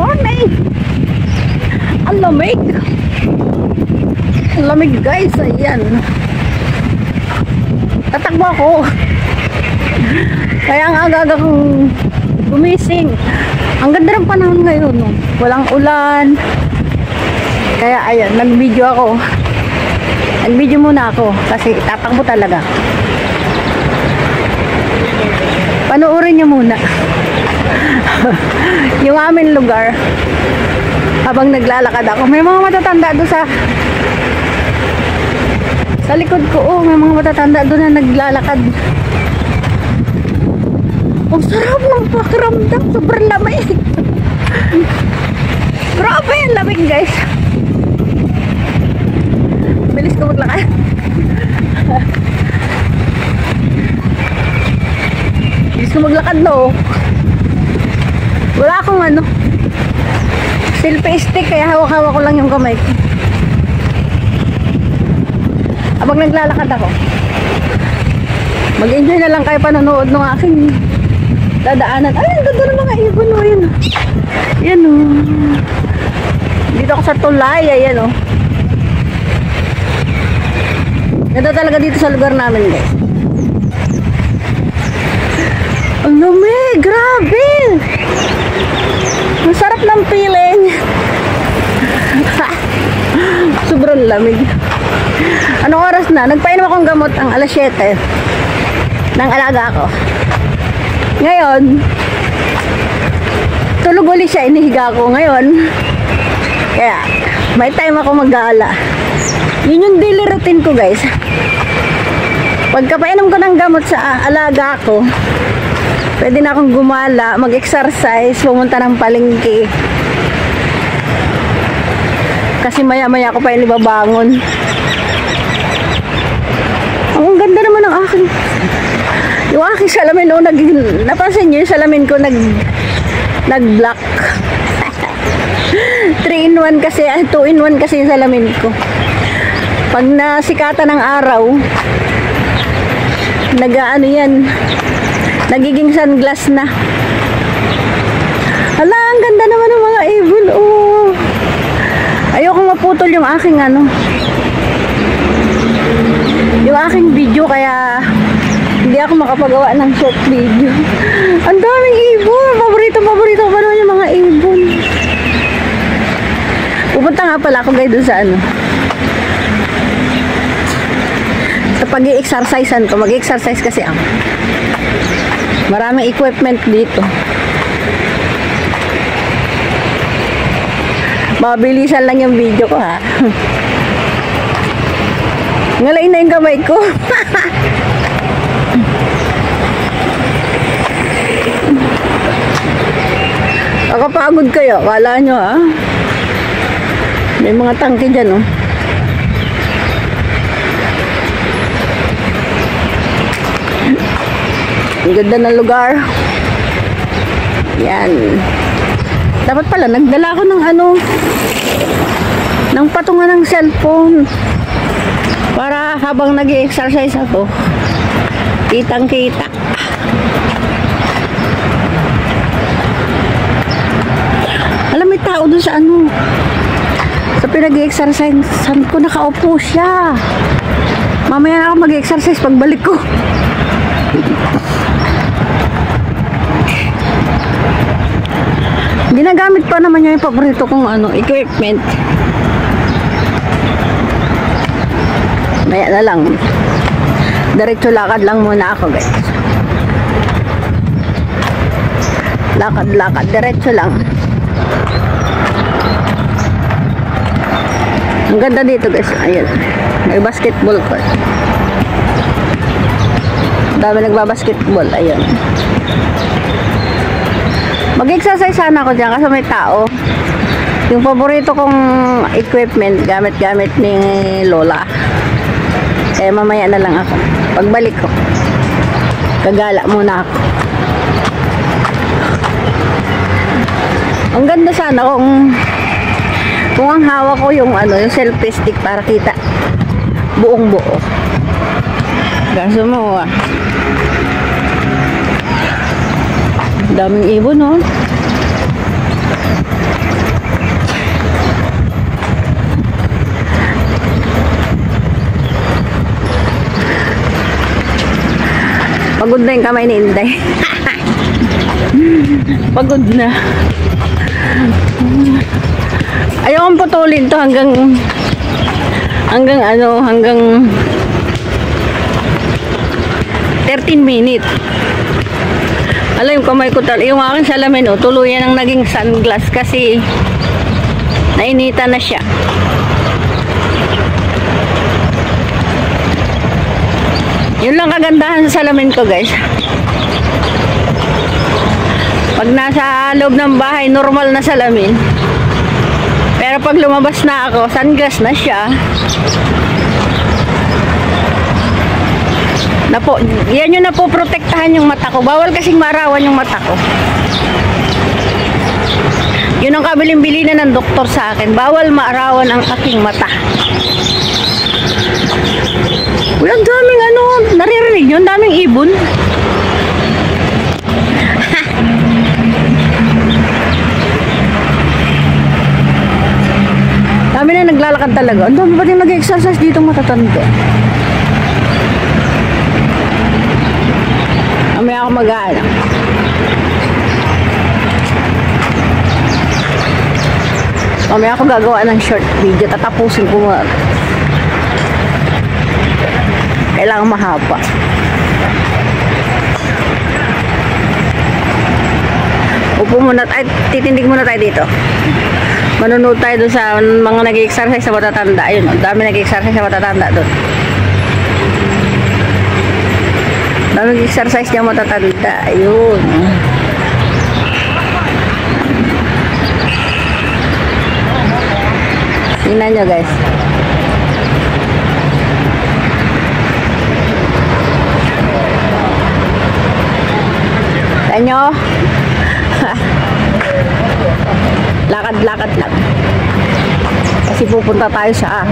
morning! Ang lamig! Ang lamig guys, ayan. Tatakbo ako. Kaya ang aga-aga kong gumising. Ang ganda ng panahon ngayon, no? Walang ulan. Kaya ayan, nag-video ako. Nag-video muna ako kasi tatakbo talaga. Panoorin niyo muna. Yung aming lugar habang naglalakad ako. May mga matatanda doon sa likod ko. Oh, may mga matatanda doon na naglalakad. Ang sarap ng pakiramdam. Sobrang lamig. Grabe yung lamig guys. Bilis ko maglakad. Bilis ko maglakad no. Wala akong selfie stick kaya hawak-hawak ko lang yung kamay ko. Habang naglalakad ako, mag-enjoy na lang kayo panonood ng aking dadaanan. Ay, ang ganda ng mga ibon o. Yan o. Dito ako sa tulay. Ayan o. Ganda talaga dito sa lugar namin guys. Ang lamig. Grabe. Ang sarap ng feeling. Sobrang lamig. Anong oras na? Nagpainom akong gamot ang alas 7 ng alaga ko. Ngayon, tulog ulit siya. Inihiga ko ngayon. Kaya, may time ako mag-aala. Yun yung daily routine ko guys. Pagkapainom ko ng gamot sa alaga ko, pwede na akong gumala, mag-exercise, pumunta ng palengke. Kasi maya-maya ako pa yung ibabangon. Ang ganda naman ng aking yung aking salamin noon, napansin nyo yung salamin ko nag-black. 3-in-1 kasi, 2-in-1 kasi yung salamin ko. Pag nasikatan ng araw, nagiging sunglass na. Hala, ang ganda naman ng mga ibon. Oh. Ayoko maputol yung aking yung aking video, kaya hindi ako makapagawa ng short video. Ang daming ibon. Paborito ko pa naman yung mga ibon. Pupunta nga pala ako guys doon sa pag-i-exercisean ko. Mag-i-exercise kasi ako. Maraming equipment dito. Mabilisan lang yung video ko ha. Ngalain na yung kamay ko. Nakapagod kayo. Kala nyo ha. May mga tangke dyan oh. Ang ganda ng lugar. Yan. Dapat pala nagdala ako ng patungan ng cellphone para habang nag-i-exercise ako, kitang-kita. Alam, may tao doon sa sa pinag-i-exercise ko, nakaupo siya. Mamaya na ako mag-i-exercise pagbalik ko. Ginagamit pa naman niya yung paborito kong equipment. Maya na lang. Diretso lakad lang muna ako guys. Lakad, diretso lang. Ang ganda dito guys. Ayun. May basketball court. Dami nagbabasketball. Ayun. Mag-exercise sana ako dyan kasi may tao. Yung paborito kong equipment, gamit-gamit ni Lola. Kaya mamaya na lang ako. Pagbalik ko, gagala muna ako. Ang ganda sana kung ang hawak ko yung yung selfie stick para kita buong buo. Kaso mo daming ibon, no? Pagod na yung kamay ni Inday. Pagod na. Ayaw kong putulin to hanggang hanggang 13 minutes. Alam yung kamay ko yung aking salamin tuluyan ang naging sunglass kasi nainita na siya. Yun lang kagandahan sa salamin ko, guys. Pag nasa loob ng bahay, normal na salamin. Pero pag lumabas na ako, sunglass na siya. Yan yung napoprotektahan yung mata ko. Bawal kasing maarawan yung mata ko. Yun ang kabiling-bili na ng doktor sa akin. Bawal maarawan ang aking mata. Walang daming naririnig yun, daming ibon. Dami na naglalakad talaga. Ang dami pa din nag-exercise dito matatanda. Mamaya ako mag-aala. Mamaya ako gagawa ng short video. Tatapusin ko mo. Kailangan mahaba. Upo muna tayo, titindig muna tayo dito. Manunod tayo doon sa mga nag-exercise sa matatanda. Ayun, dami nag-exercise sa matatanda doon. Dami nag-exercise niya matatanda. Ayun. Tingnan nyo, guys. Nyo lakad-lakad lang kasi pupunta tayo sa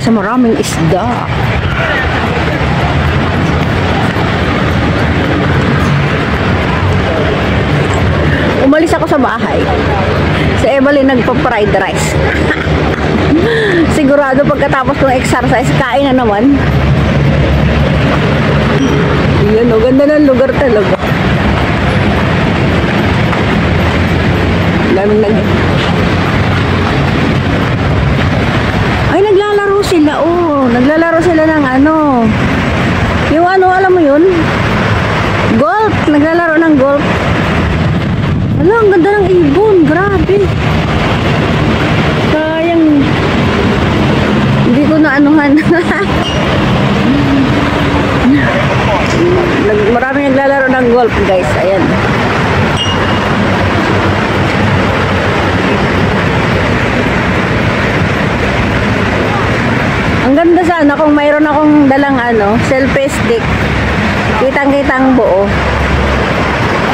maraming isda. Umalis ako sa bahay, sa Evelyn nagpa-fried rice. Sigurado pagkatapos ng exercise kain na naman. Yan, ganda ng lugar talaga. Daming ay, naglalaro sila. Naglalaro sila ng yung alam mo yun? Golf. Naglalaro ng golf. Wala, ang ganda ng ibon. Grabe. Sayang. Hindi ko na anuhan. Marami naglalaro ng golf, guys. Ayan. Ang ganda sana kung mayroon akong dalang selfie stick. Kitang-kitang buo.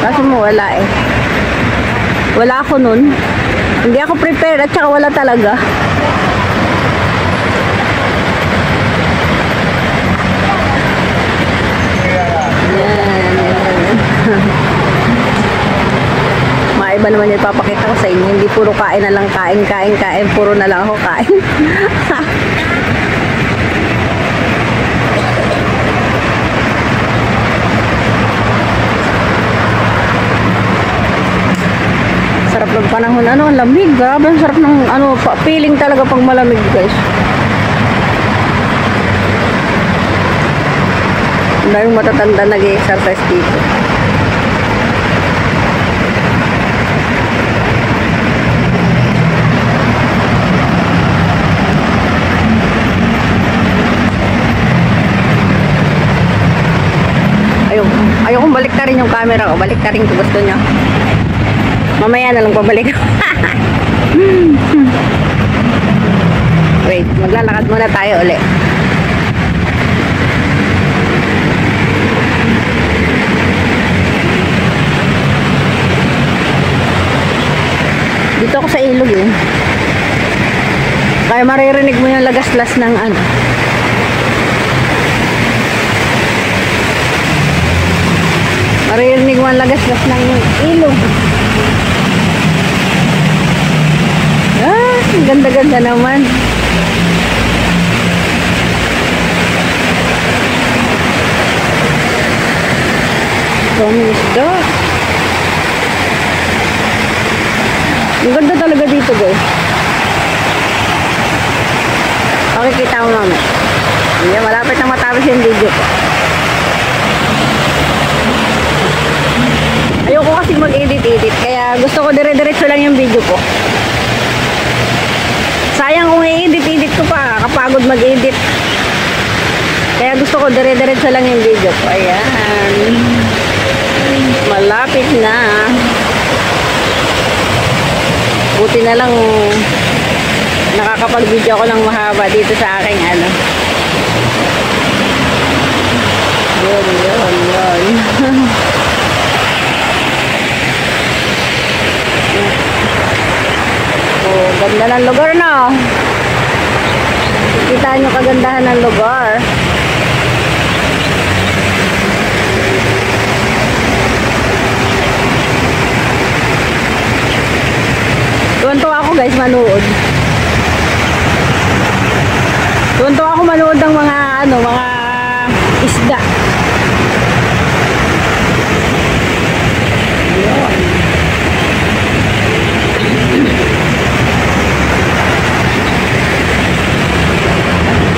Kaso mo wala eh. Wala ako nun. Hindi ako prepared at saka wala talaga. Maiba naman yung papakita ko sa inyo. Hindi puro kain na lang, kain. Puro na lang ako kain. Sarap ng panahon. Ang lamig. Grabe, ang sarap ng feeling talaga pag malamig, guys. Ang daming matatanda nag-exercise dito. Ayokong balik na rin yung camera ko. Balik na rin kung gusto nyo. Mamaya na lang pabalik. Wait, maglalakad muna tayo ulit. Dito ako sa ilog eh. Kaya maririnig mo yung lagaslas ng Maririnig mo ang lagas-gas ng ilog. Ah, ang ganda-ganda naman. Daming isda. Ang ganda talaga dito, guys. Makikita mo naman. Hindi, malapit na matapos yung video ko. Ayoko kasi mag-edit-edit, kaya gusto ko dire-diretso lang yung video ko. Sayang kung i-edit-edit ko pa, kapagod mag-edit. Kaya gusto ko dire-diretso lang yung video ko. Ayan. Malapit na. Buti na lang nakakapag-video ako ng mahaba dito sa aking ano. Yun. Oh, ganda ng lugar na. Kita nyo kagandahan ng lugar. Tuwan-tuwa ako guys manood. Tuwan-tuwa ako manood ng mga ano, mga isda. Ayun.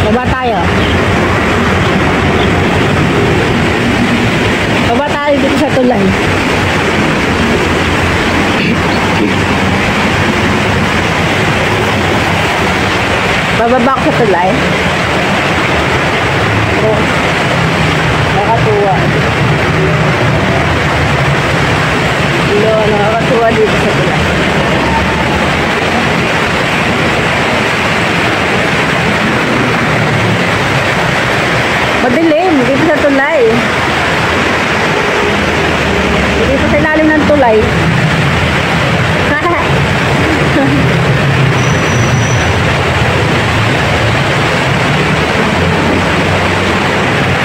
Baba tayo. Baba tayo dito sa tulay. Bababa ko sa tulay. Oh, nakakatuwa. Nakakatuwa dito sa tulay. Madilim dito sa tulay. Dito sa ilalim ng tulay.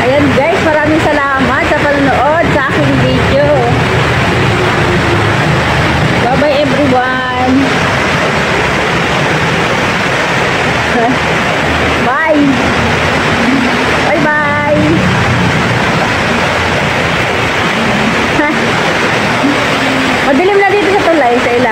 Ayan guys, maraming salamat sa panonood sa aking video. Bye bye everyone. Bye. Bye bye. Madilim na dito sa tulay sa ilalim.